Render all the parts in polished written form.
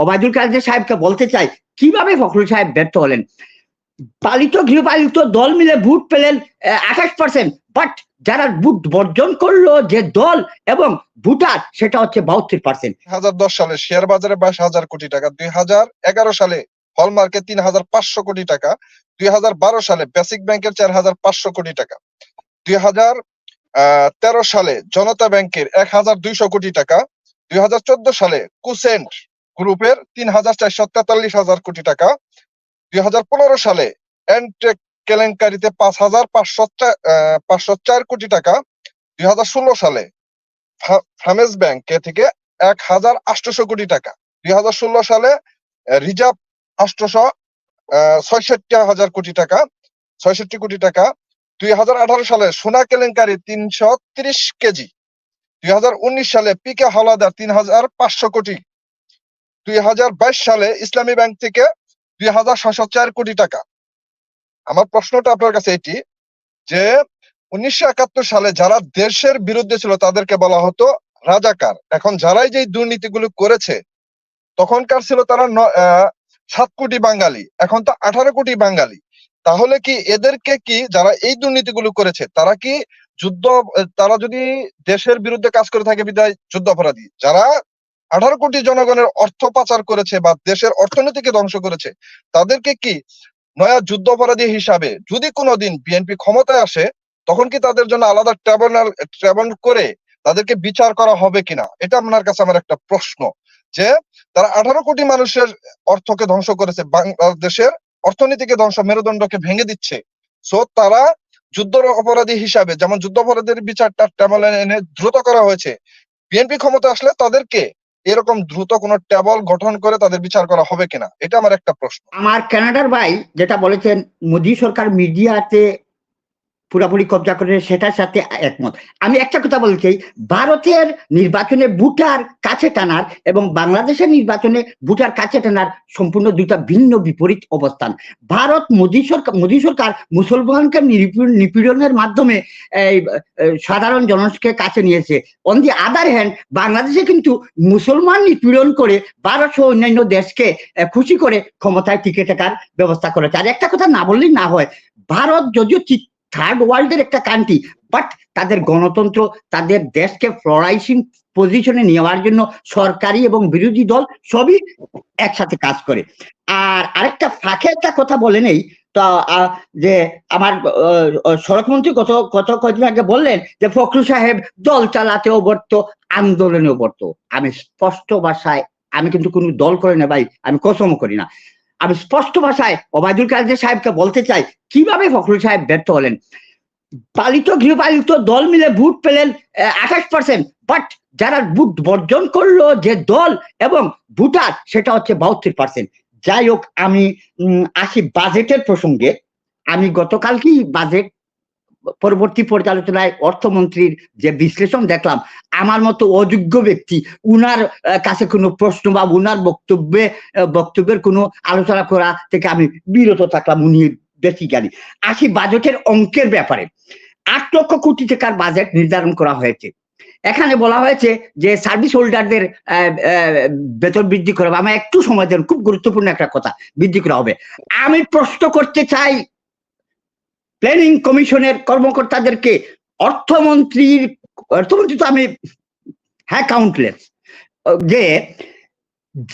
ওবায়দুল কাদের সাহেবকে বলতে চাই, কিভাবে ফখরুল সাহেব ব্যর্থ হলেন? পালিত গৃহপালিত দল মিলে ভোট পেলেন 28%, বাট যারা ভোট বর্জন করলো যে দল এবং ভোটার, সেটা হচ্ছে 72%। 2010 সালে শেয়ার বাজারে 22,000 কোটি টাকা, 2011 সালে হলমার্কে 3,500 কোটি টাকা, 2012 সালে বেসিক ব্যাংকের 4,500 কোটি টাকা, 2013 সালে জনতা ব্যাংকের 1,200 কোটি টাকা, 2014 সালে কুসেন্ট গ্রুপের 3,443,000 কোটি টাকা, 2015 সালে এনটেক কেলেঙ্কারিতে 5,504 কোটি টাকা, 2016 সালে ফামেজ ব্যাংক থেকে 1,800 কোটি টাকা, 2016 সালে রিজার্ভ 866,000 কোটি টাকা, 66 কোটি টাকা, 2018 সালে সোনা কেলেঙ্কারি 330 কেজি, 2019 সালে পিকে হাওলাদার 3,500 কোটি, 2022 সালে ইসলামী ব্যাংক থেকে 2,604 কোটি টাকা। আমার প্রশ্নটা আপনার কাছে এটি যে 1971 সালে যারা দেশের বিরুদ্ধে ছিল তাদেরকে বলা হতো রাজাকার, এখন যারাই যে দুর্নীতিগুলো করেছে তখনকার ছিল তারা 7 কোটি বাঙালি, এখন তো 18 কোটি বাঙালি। তাহলে কি এদেরকে কি যারা এই দুর্নীতিগুলো করেছে তারা কি তারা যদি দেশের বিরুদ্ধে কাজ করে থাকে বিধায় যুদ্ধ অপরাধী, যারা 18 কোটি জনগণের অর্থ পাচার করেছে বা দেশের অর্থনীতিকে ধ্বংস করেছে তাদেরকে কি নয়া যুদ্ধ অপরাধী হিসাবে যদি কোনোদিন বিএনপি ক্ষমতায় আসে তখন কি তাদের জন্য আলাদা ট্রাইব্যুনাল করে তাদেরকে বিচার করা হবে কিনা? এটা আপনার কাছে আমার একটা প্রশ্ন, যে তারা 18 কোটি মানুষের অর্থকে ধ্বংস করেছে, বাংলাদেশের অর্থনীতিকে ধ্বংস, মেরুদণ্ডকে ভেঙে দিচ্ছে। সো তারা যুদ্ধ অপরাধী হিসাবে যেমন যুদ্ধ অপরাধের বিচারটা ট্রাইব্যুনালে এনে দ্রুত করা হয়েছে, বিএনপি ক্ষমতা আসলে তাদেরকে এরকম দ্রুত কোন ট্যাবল গঠন করে তাদের বিচার করা হবে কিনা, এটা আমার একটা প্রশ্ন। আমার কানাডার ভাই যেটা বলেছেন মোদী সরকার মিডিয়াতে পুরাপুরি কবজা করে, সেটার সাথে একমত। আমি একটা কথা বলছি, ভারতের নির্বাচনে ভোটার কাছে টানার এবং বাংলাদেশের নির্বাচনে ভোটার কাছে টানার সম্পূর্ণ দুইটা ভিন্ন বিপরীত অবস্থান। ভারত মোদী সরকার মুসলমানকে নিপীড়নের মাধ্যমে সাধারণ জনগণকে কাছে নিয়েছে। অন দি আদার হ্যান্ড বাংলাদেশে কিন্তু মুসলমান নিপীড়ন করে ভারত সহ অন্যান্য দেশকে খুশি করে ক্ষমতায় টিকে থাকার ব্যবস্থা করেছে। আর একটা কথা না বললেই না হয়, ভারত যদিও থার্ড ওয়ার্ল্ডের একটা কান্ট্রি, বাট তাদের গণতন্ত্র তাদের দেশকে ফ্লোরাইজিং পজিশনে নেওয়ার জন্য সরকারি এবং বিরোধী দল সবই একসাথে কাজ করে। আর আরেকটা ফাঁকে একটা কথা বলে নেই তো, যে আমার সড়কমন্ত্রী কতদিন আগে বললেন যে ফখরুল সাহেব দল চালাতেও বর্ত, আন্দোলনেও বর্ত। আমি স্পষ্ট ভাষায়, আমি কিন্তু কোনো দল করে না ভাই, আমি কসম করি না, আমি স্পষ্ট ভাষায় ওবায়দুল কাদের সাহেবকে বলতে চাই, কিভাবে ফখরুল সাহেব ব্যর্থ হলেন? পালিত গৃহপালিত দল মিলে ভোট পেলেন 28%, বাট যারা ভোট বর্জন করলো যে দল এবং ভোটার, সেটা হচ্ছে 72%। যাই হোক, আমি আসি বাজেটের প্রসঙ্গে। আমি গতকালকেই বাজেট পরবর্তী পর্যালোচনায় অর্থমন্ত্রীর যে বিশ্লেষণ দেখলাম, আমার মতো অযোগ্য ব্যক্তি উনার কাছে কোনো প্রশ্ন বা উনার বক্তব্যের কোনো আলোচনা করা থেকে আমি বিরত থাকলাম, উনি বেশি জ্ঞানী। আসি বাজেটের অঙ্কের ব্যাপারে। 8 লক্ষ কোটি টাকার বাজেট নির্ধারণ করা হয়েছে। এখানে বলা হয়েছে যে সার্ভিস হোল্ডারদের বেতন বৃদ্ধি করা হবে। আমার একটু সময় দেন, খুব গুরুত্বপূর্ণ একটা কথা, বৃদ্ধি করা হবে। আমি প্রশ্ন করতে চাই প্ল্যানিং কমিশনের কর্মকর্তাদেরকে, অর্থমন্ত্রী তো আমি হ্যাঁ কাউন্টলেস,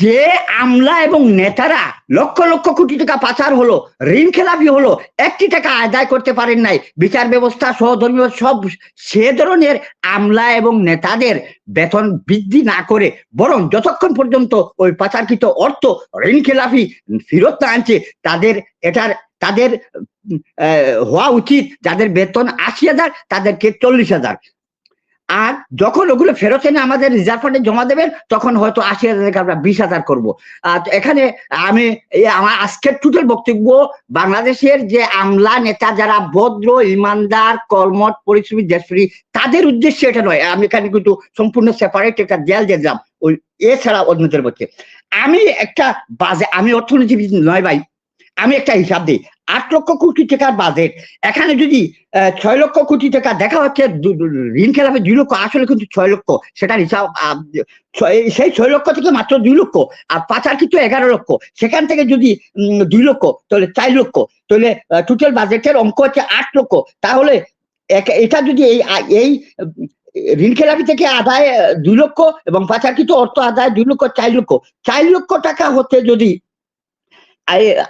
যে আমলা এবং নেতারা লক্ষ লক্ষ কোটি টাকা পাচার হলো, ঋণ খেলাপি হলো, 1টি টাকা আদায় করতে পারেন নাই, বিচার ব্যবস্থা সহধর্মীয় সব, সে ধরনের আমলা এবং নেতাদের বেতন বৃদ্ধি না করে বরং যতক্ষণ পর্যন্ত ওই পাচারকৃত অর্থ ঋণ খেলাপি ফেরত না আনছে তাদের হওয়া উচিত, যাদের বেতন 80,000 তাদেরকে 40,000, আর যখন ওগুলো ফেরত এনে আমাদের রিজার্ভ ফান্ডে জমা দেবেন তখন হয়তো 80,000 থেকে আমরা 20,000 করবো। এখানে আমি আমার আজকের টোটাল বক্তব্য, বাংলাদেশের যে আমলা নেতা যারা ভদ্র ইমানদার কর্মঠ পরিশ্রমী দেশপ্রেমী, তাদের উদ্দেশ্যে এটা নয়। আমি এখানে কিন্তু সম্পূর্ণ সেপারেট একটা জেল দেখলাম ওই এছাড়া অন্যদের মধ্যে। আমি একটা আমি অর্থনীতিবিদ নয় ভাই, আমি একটা হিসাব দিই, 8 লক্ষ কোটি টাকার বাজেট, এখানে যদি 6 লক্ষ কোটি টাকা দেখা হচ্ছে ঋণ খেলাপে 2 লক্ষ, আসলে কিন্তু 6 লক্ষ, সেটার হিসাব সেই 6 লক্ষ থেকে মাত্র 2 লক্ষ, আর পাচার কিন্তু 11 লক্ষ, সেখান থেকে যদি 2 লক্ষ তাহলে 4 লক্ষ, তাহলে টোটাল বাজেটের অঙ্ক হচ্ছে 8 লক্ষ। তাহলে এটা যদি এই ঋণ খেলাপি থেকে আদায় 2 লক্ষ এবং পাচারকৃত অর্থ আদায় 2 লক্ষ, 4 লক্ষ, 4 লক্ষ টাকা হতে যদি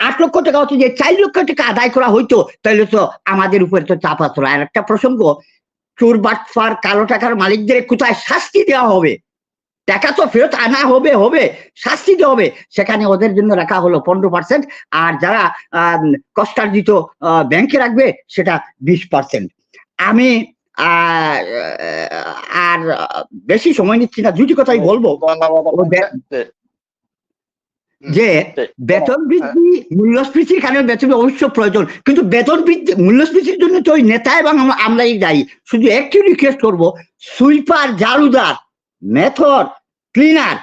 8 লক্ষ টাকা হচ্ছে, যে 4 লক্ষ টাকা আদায় করা হইতো, তাহলে তো আমাদের উপরে তো চাপ আসলো। আর একটা প্রসঙ্গ, চোর বাটফার কালো টাকার মালিকদের কোথায় শাস্তি দেওয়া হবে, টাকা তো ফেরত আনা হবে, শাস্তি দেওয়া হবে, সেখানে ওদের জন্য রাখা হলো 15%, আর যারা কষ্টার্জিত ব্যাংকে রাখবে সেটা 20%। আমি আর বেশি সময় নিচ্ছি না, দুটি কথাই বলবো, যে বেতন বৃদ্ধি, মূল্যস্ফীতির কারণে বেতন অবশ্য প্রয়োজন, কিন্তু বেতন বৃদ্ধি মূল্যস্ফীতির জন্য তো ওই নেতা এবং আমরাই দায়ী। শুধু একটি রিকোয়েস্ট করবো, সুইপার, ঝাড়ুদার, মেথর, ক্লিনার,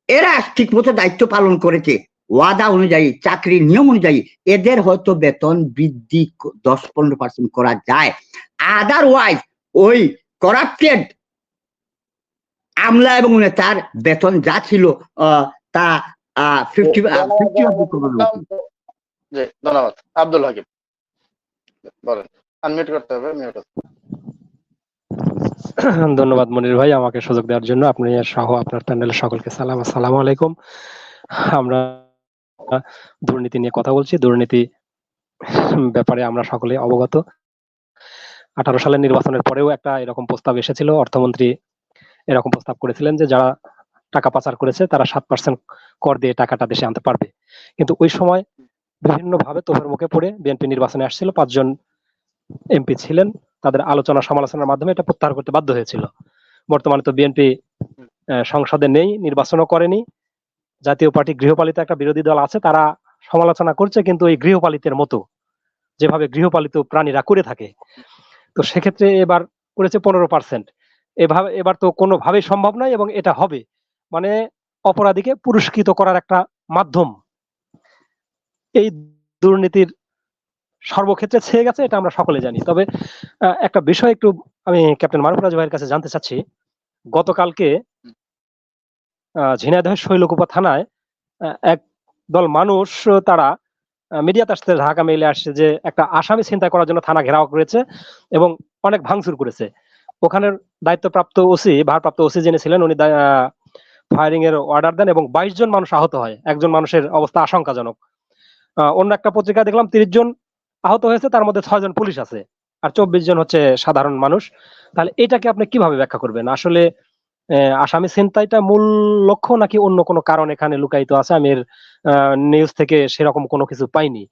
এরা ঠিক মতো দায়িত্ব পালন করেছে ওয়াদা অনুযায়ী, চাকরির নিয়ম অনুযায়ী, এদের হয়তো বেতন বৃদ্ধি 10-15% করা যায়। আদারওয়াইজ ওই করাপ্টেড আমলা এবং নেতার বেতন যা ছিল তা 50। ধন্যবাদ। আব্দুল হাকিম বলেন, আনমিউট করতে হবে, মিউট। ধন্যবাদ মনির ভাই আমাকে সুযোগ দেওয়ার জন্য। আপনি সহ আপনার প্যানেলের সকলকে সালাম, আসসালামু আলাইকুম। আমরা দুর্নীতি নিয়ে কথা বলছি। দুর্নীতি ব্যাপারে আমরা সকলে অবগত। 18 সালের নির্বাচনের পরেও একটা এরকম প্রস্তাব এসেছিল, অর্থমন্ত্রী এরকম প্রস্তাব করেছিলেন যে যারা টাকা পাচার করেছে তারা 7% কর দিয়ে টাকাটা দেশে আনতে পারবে। কিন্তু ওই সময় বিভিন্ন ভাবে তোপের মুখে পড়ে বিএনপি নির্বাচনে আসছিল, 5 জন এমপি ছিলেন, তাদের আলোচনা সমালোচনার মাধ্যমে এটা প্রত্যাহার করতে বাধ্য হয়েছিল। বর্তমানে তো বিএনপি সংসদে নেই, নির্বাচনও করেনি। জাতীয় পার্টি গৃহপালিত একটা বিরোধী দল আছে, তারা সমালোচনা করছে কিন্তু এই গৃহপালিতের মতো, যেভাবে গৃহপালিত প্রাণীরা করে থাকে। তো সেক্ষেত্রে এবার করেছে 15%। এবার তো কোনোভাবেই সম্ভব নয়, এবং এটা হবে মানে অপরাধীকে পুরস্কৃত করার একটা মাধ্যম। এই দুর্নীতির সর্বক্ষেত্রে ছেয়ে গেছে, এটা আমরা সকলে জানি। তবে একটা বিষয় একটু আমি ক্যাপ্টেন মারুফ রাজু ভাইয়ের কাছে জানতে চাচ্ছি। গতকালকে ঝিনাইদহের শৈলকুপা থানায় এক দল মানুষ, তারা মিডিয়াতে আসছে, ঢাকা মেইলে আসছে, যে একটা আসামি ছিনতাই করার জন্য থানা ঘেরাও করেছে এবং অনেক ভাঙচুর করেছে। ওখানের দায়িত্বপ্রাপ্ত ওসি, ভারপ্রাপ্ত ওসি যিনি ছিলেন, উনি ফায়ারিং এর অর্ডার দেন এবং 22 জন মানুষ আহত হয়। একজন মানুষের অবস্থা আশঙ্কাজনক। অন্য একটা পত্রিকা দেখলাম 30 জন আহত হয়েছে, তার মধ্যে 6 জন পুলিশ আছে আর 24 জন হচ্ছে সাধারণ মানুষ। তাহলে এটাকে আপনি কিভাবে ব্যাখ্যা করবেন? আসলে আসামি ছিনতাইটা মূল লক্ষ্য নাকি অন্য কোনো কারণ এখানে লুকায়িত আছে? আমি এর নিউজ থেকে সেরকম কোনো কিছু পাইনি,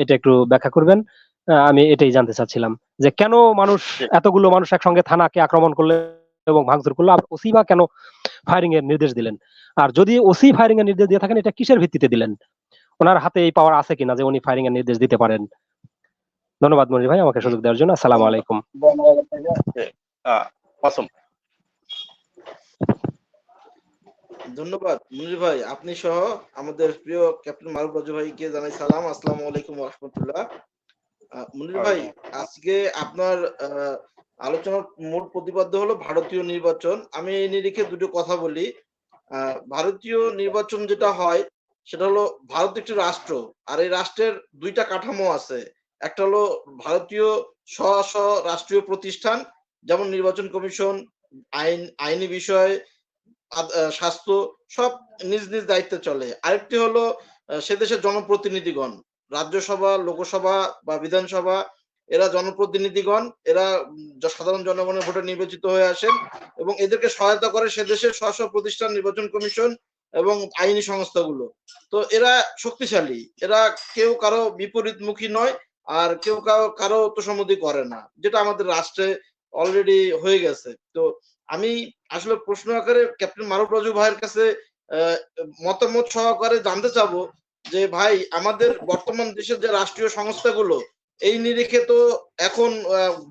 এটা একটু ব্যাখ্যা করবেন। আমি এটাই জানতে চাচ্ছিলাম যে কেন এতগুলো মানুষ একসঙ্গে থানাকে আক্রমণ করলে এবং ভাঙচুর করলো, আর ওসি বা কেন ফায়ারিং এর নির্দেশ দিলেন? আর যদি ওসি ফায়ারিং এর নির্দেশ দিয়ে থাকেন, এটা কিসের ভিত্তিতে দিলেন? ওনার হাতে এই পাওয়ার আছে কিনা যে উনি ফায়ারিং এর নির্দেশ দিতে পারেন? ধন্যবাদ মনির ভাই আমাকে সুযোগ দেওয়ার জন্য। আসসালামু আলাইকুম। ধন্যবাদ মনির ভাই, আপনি সহ আমাদের প্রিয় ক্যাপ্টেন মারুফ রাজু ভাইকে জানাই সালাম, আসসালামু আলাইকুম ওয়া রাহমাতুল্লাহ। মনির ভাই, আজকে আপনার আলোচনার মূল প্রতিপাদ্য হলো ভারতীয় নির্বাচন। আমি এই নিরিখে দুটো কথা বলি। ভারতীয় নির্বাচন যেটা হয় সেটা হলো, ভারত একটি রাষ্ট্র, আর এই রাষ্ট্রের দুইটা কাঠামো আছে। একটা হলো ভারতীয় স্ব রাষ্ট্রীয় প্রতিষ্ঠান, যেমন নির্বাচন কমিশন, আইনি বিষয়, স্বাস্থ্য, সব নিজ নিজ দায়িত্বে চলে। আরেকটি হলো সে দেশের জনপ্রতিনিধিগণ, রাজ্যসভা, লোকসভা বা বিধানসভা, এরা জনপ্রতিনিধিগণ, এরা সাধারণ জনগণের ভোটে নির্বাচিত হয়ে আসেন এবং এদেরকে সহায়তা করে সে দেশের স্ব প্রতিষ্ঠান, নির্বাচন কমিশন এবং আইনি সংস্থাগুলো। তো এরা শক্তিশালী, এরা কেউ কারো বিপরীতমুখী নয়, আর কেউ কারো তোষামোদী করে না, যেটা আমাদের রাষ্ট্রে অলরেডি হয়ে গেছে। তো আমি আসলে প্রশ্ন আকারে ক্যাপ্টেন মারুফ রাজু ভাইয়ের কাছে মতামত সহকারে জানতে চাবো যে ভাই, আমাদের বর্তমান দেশের যে রাষ্ট্রীয় সংস্থাগুলো, এই নিরিখে তো এখন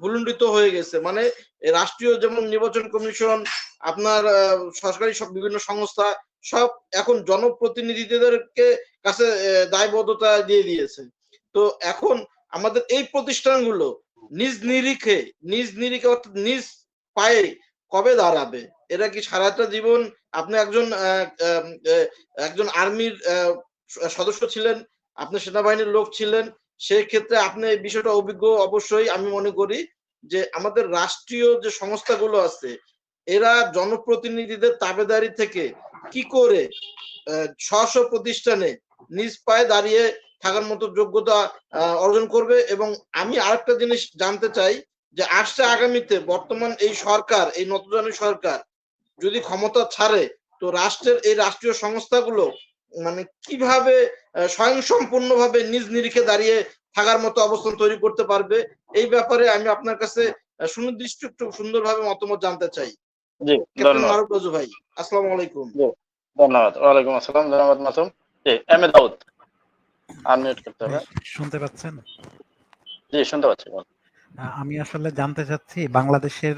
ভুলুণ্ঠিত হয়ে গেছে। মানে রাষ্ট্রীয় যেমন নির্বাচন কমিশন, আপনার সরকারি সব বিভিন্ন সংস্থা, সব এখন জনপ্রতিনিধিদেরকে কাছে দায়বদ্ধতা দিয়ে দিয়েছে। তো এখন আমাদের এই প্রতিষ্ঠানগুলো নিজ নিরিখে অর্থাৎ নিজ পায়ে কবে দাঁড়াবে? এরা কি সারাটা জীবন, আপনি একজন আর্মির সদস্য ছিলেন, আপনি সেনাবাহিনীর লোক ছিলেন, সেই ক্ষেত্রে আপনি এই বিষয়টা অভিজ্ঞ অবশ্যই। আমি মনে করি যে আমাদের রাষ্ট্রীয় যে সংস্থাগুলো আছে এরা জনপ্রতিনিধিদের তাবেদারি থেকে কি করে স্ব প্রতিষ্ঠানে নিজ পায়ে দাঁড়িয়ে থাকার মতো যোগ্যতা অর্জন করবে। এবং আমি আরেকটা জিনিস জানতে চাই যে আসছে আগামীতে বর্তমান এই সরকার, এই নতজানি সরকার যদি ক্ষমতা ছাড়ে তো রাষ্ট্রের এই রাষ্ট্রীয় সংস্থাগুলো মানে কিভাবে স্বয়ংসম্পূর্ণভাবে নিজ নিরিখে দাঁড়িয়ে থাকার মতো অবস্থান তৈরি করতে পারবে, এই ব্যাপারে আমি আপনার কাছে সুনির্দিষ্ট একটু সুন্দরভাবে মতামত জানতে চাই। জি, ক্যাপ্টেন ধন্যবাদ। মারুফ রাজু ভাই, আসসালামু আলাইকুম। জি, ধন্যবাদ। ওয়ালাইকুম আসসালাম, ধন্যবাদ মাসুম। জি, এম এ দাউদ, আনমিউট করতে হবে। শুনতে পাচ্ছেন? জি, শুনতে পাচ্ছি। আমি আসলে জানতে চাচ্ছি বাংলাদেশের